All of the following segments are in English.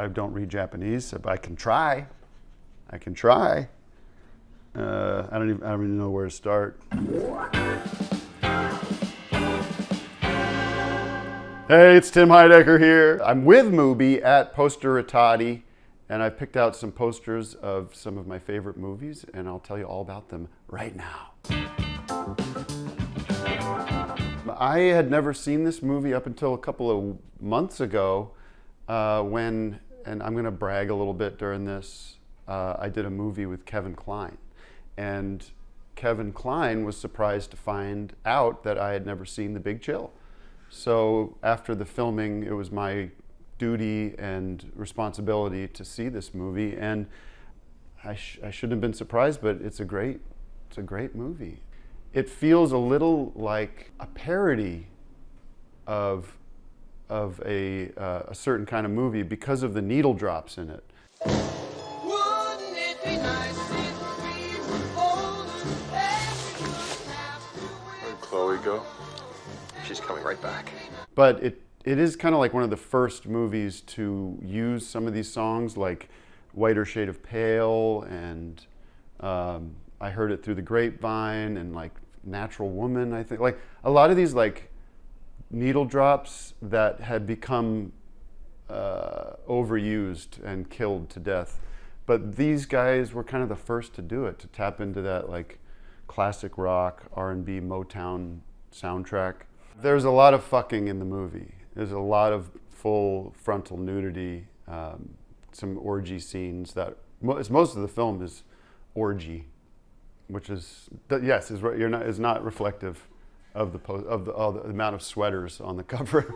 I don't read Japanese, but I can try. I can try. I don't even know where to start. Hey, it's Tim Heidecker here. I'm with Mubi at Posteritati, and I picked out some posters of some of my favorite movies, and I'll tell you all about them right now. I had never seen this movie up until a couple of months ago when, and I'm going to brag a little bit during this, I did a movie with Kevin Kline. And Kevin Kline was surprised to find out that I had never seen The Big Chill. So after the filming, it was my duty and responsibility to see this movie. And I shouldn't have been surprised, but it's a great movie. It feels a little like a parody of a certain kind of movie because of the needle drops in it. Wouldn't it be nice if we were older and we wouldn't have to wait? Where'd Chloe go? She's coming right back. But it is kind of like one of the first movies to use some of these songs, like Whiter Shade of Pale, and I Heard It Through the Grapevine, and like Natural Woman, I think. Like a lot of these like needle drops that had become overused and killed to death. But these guys were kind of the first to do it, to tap into that like classic rock, R&B, Motown soundtrack. There's a lot of fucking in the movie. There's a lot of full frontal nudity, some orgy scenes that most of the film is orgy, which is, yes, is not reflective of the amount of sweaters on the cover.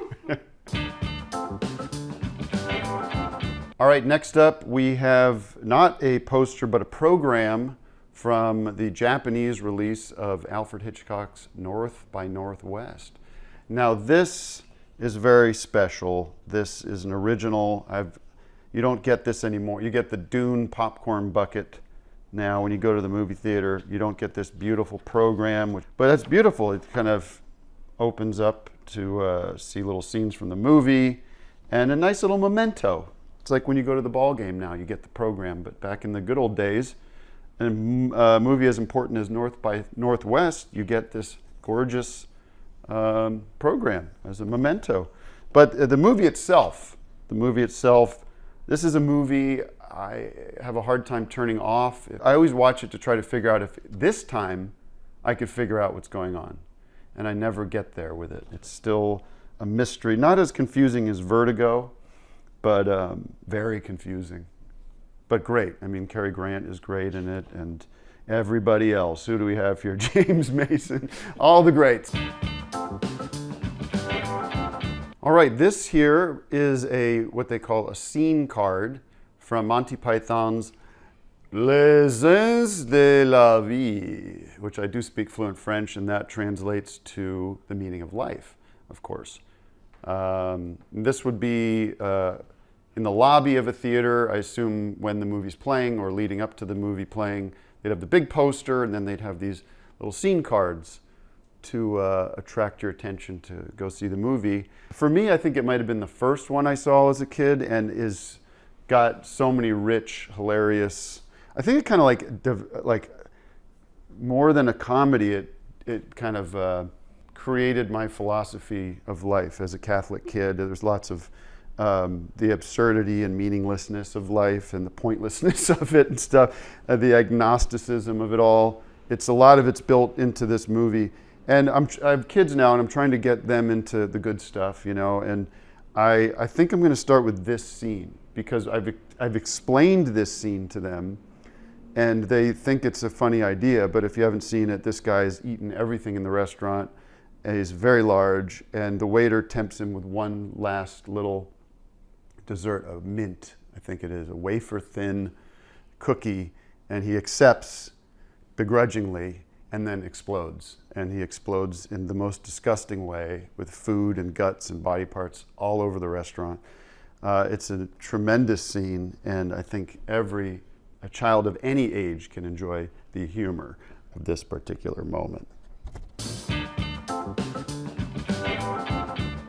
All right, next up we have not a poster but a program from the Japanese release of Alfred Hitchcock's North by Northwest. Now this is very special. This is an original. You don't get this anymore. You get the Dune popcorn bucket now when you go to the movie theater. You don't get this beautiful program, but that's beautiful. It kind of opens up to see little scenes from the movie and a nice little memento. It's like when you go to the ball game now, you get the program, but back in the good old days, a movie as important as North by Northwest, you get this gorgeous program as a memento. But the movie itself, this is a movie I have a hard time turning off. I always watch it to try to figure out if this time I could figure out what's going on. And I never get there with it. It's still a mystery, not as confusing as Vertigo, but very confusing. But great. I mean, Cary Grant is great in it, and everybody else. Who do we have here? James Mason, all the greats. All right, this here is what they call a scene card from Monty Python's Les Uns de la Vie, which I do speak fluent French, and that translates to the meaning of life, of course. This would be in the lobby of a theater, I assume when the movie's playing or leading up to the movie playing. They'd have the big poster, and then they'd have these little scene cards to attract your attention to go see the movie. For me, I think it might have been the first one I saw as a kid, and got so many rich, hilarious. I think it kind of like more than a comedy. It kind of created my philosophy of life as a Catholic kid. There's lots of the absurdity and meaninglessness of life and the pointlessness of it and stuff, the agnosticism of it all. A lot of it's built into this movie. And I have kids now, and I'm trying to get them into the good stuff, you know. And I think I'm going to start with this scene because I've explained this scene to them, and they think it's a funny idea. But if you haven't seen it, this guy's eaten everything in the restaurant. And he's very large, and the waiter tempts him with one last little dessert, a mint, I think it is, a wafer-thin cookie, and he accepts begrudgingly and then explodes. And he explodes in the most disgusting way with food and guts and body parts all over the restaurant. It's a tremendous scene, and I think a child of any age can enjoy the humor of this particular moment.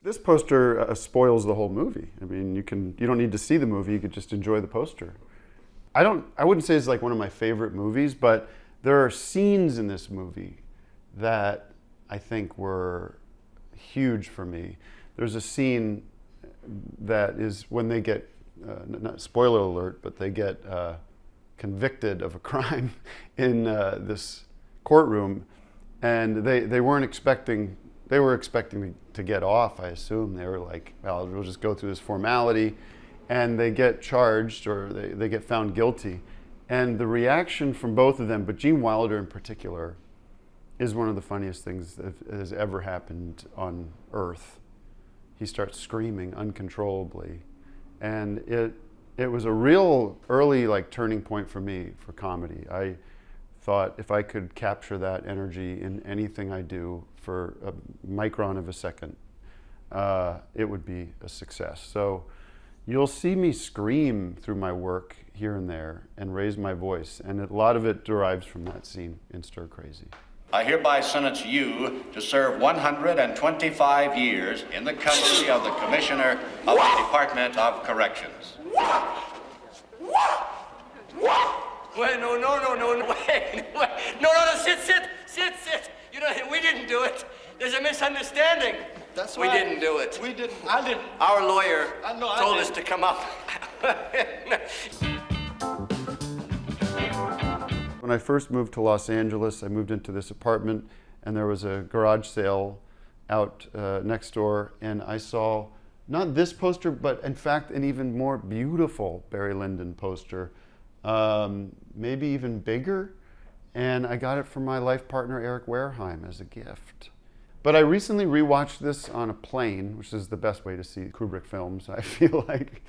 This poster spoils the whole movie. I mean, you don't need to see the movie, you could just enjoy the poster. I wouldn't say it's like one of my favorite movies, but there are scenes in this movie that I think were huge for me. There's a scene that is when they get, not spoiler alert, but they get convicted of a crime in this courtroom, and they weren't expecting, they were expecting to get off, I assume. They were like, well, we'll just go through this formality, and they get charged, or they get found guilty. And the reaction from both of them, but Gene Wilder in particular, is one of the funniest things that has ever happened on Earth. He starts screaming uncontrollably. And it was a real early like turning point for me for comedy. I thought if I could capture that energy in anything I do for a micron of a second, it would be a success. So you'll see me scream through my work here and there and raise my voice, and a lot of it derives from that scene in Stir Crazy. I hereby sentence you to serve 125 years in the custody of the Commissioner of the Department of Corrections. Wait, no, wait. No, sit. You know, we didn't do it. There's a misunderstanding. That's We why didn't do it. We didn't. I didn't. Our lawyer know I told us didn't. to come up. When I first moved to Los Angeles, I moved into this apartment, and there was a garage sale out next door, and I saw not this poster, but in fact an even more beautiful Barry Lyndon poster, maybe even bigger, and I got it from my life partner Eric Wareheim as a gift. But I recently rewatched this on a plane, which is the best way to see Kubrick films, I feel like,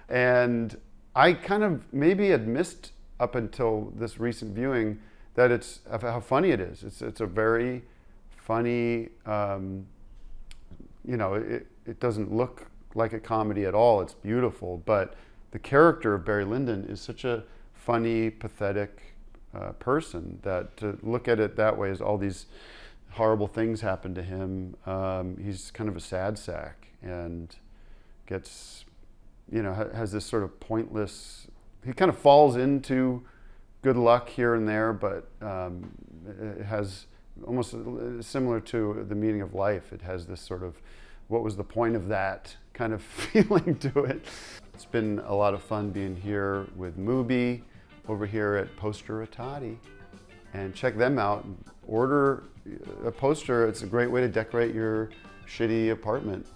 and I kind of maybe had missed up until this recent viewing that it's of how funny it is. It's a very funny, you know, it doesn't look like a comedy at all. It's beautiful, but the character of Barry Lyndon is such a funny, pathetic person that to look at it that way as all these horrible things happen to him, he's kind of a sad sack and gets, you know, has this sort of pointless, he kind of falls into good luck here and there, but it has almost similar to the meaning of life. It has this sort of, what was the point of that kind of feeling to it. It's been a lot of fun being here with Mubi over here at Posteritati, and check them out. Order a poster. It's a great way to decorate your shitty apartment.